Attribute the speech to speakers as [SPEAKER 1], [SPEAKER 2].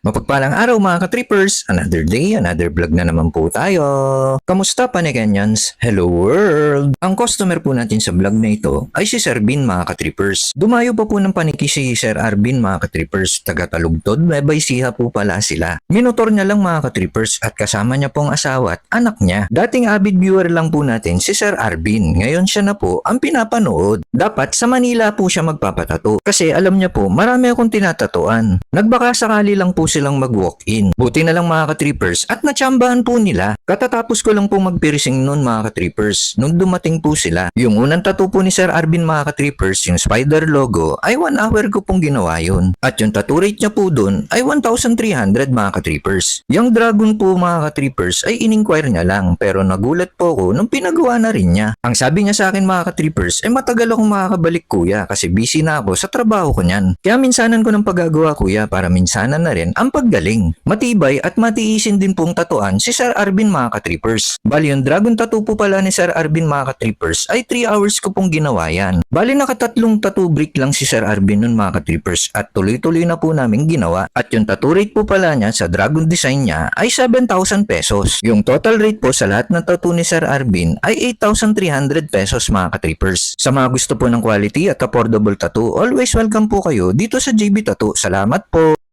[SPEAKER 1] Mapagpalang araw mga ka-trippers, another day, another vlog na naman po tayo. Kamusta Paniganyans? Hello world! Ang customer po natin sa vlog na ito ay si Sir Bin mga ka-trippers. Dumayo pa po ng paniki si Sir Arbin mga ka-trippers, taga-Talugtod, Nueva Ecija po pala sila. Minotor niya lang mga ka-trippers at kasama niya pong asawa at anak niya. Dating avid viewer lang po natin si Sir Arbin, ngayon siya na po ang pinapanood. Dapat sa Manila po siya magpapatato kasi alam niya po marami akong tinatatuan. Nagbaka sakali lang po silang mag-walk-in. Buti na lang mga ka-trippers at natsambahan po nila. Katatapos ko lang po mag-piercing noon mga ka-trippers. Nung dumating po sila, yung unang tattoo po ni Sir Arbin mga ka-trippers, yung spider logo, ay 1 hour ko pong ginawa yun. At yung tattoo rate niya po doon ay 1,300 mga ka-trippers. Yung dragon po mga ka-trippers ay in-inquire niya lang pero nagulat po ko nung pinagawa na rin niya. Ang sabi niya sa akin mga ka-trippers ay matagal akong makakabalik kuya kasi busy na ako sa trabaho ko niyan. Kaya minsanan ko ng paggagawa kuya para minsanan na rin ang paggaling. Matibay at matiisin din pong tatuan si Sir Arbin mga ka-trippers. Bali yung dragon tattoo po pala ni Sir Arbin mga ka-trippers ay 3 hours ko pong ginawa yan. Bali nakatatlong tattoo break lang si Sir Arbin nun mga ka-trippers at tuloy-tuloy na po namin ginawa. At yung tattoo rate po pala niya sa dragon design niya ay 7,000 pesos. Yung total rate po sa lahat ng tattoo ni Sir Arbin ay 8,300 pesos mga ka-trippers. Sa mga gusto po ng quality at affordable tattoo, always welcome po kayo dito sa JB Tattoo. Salamat po!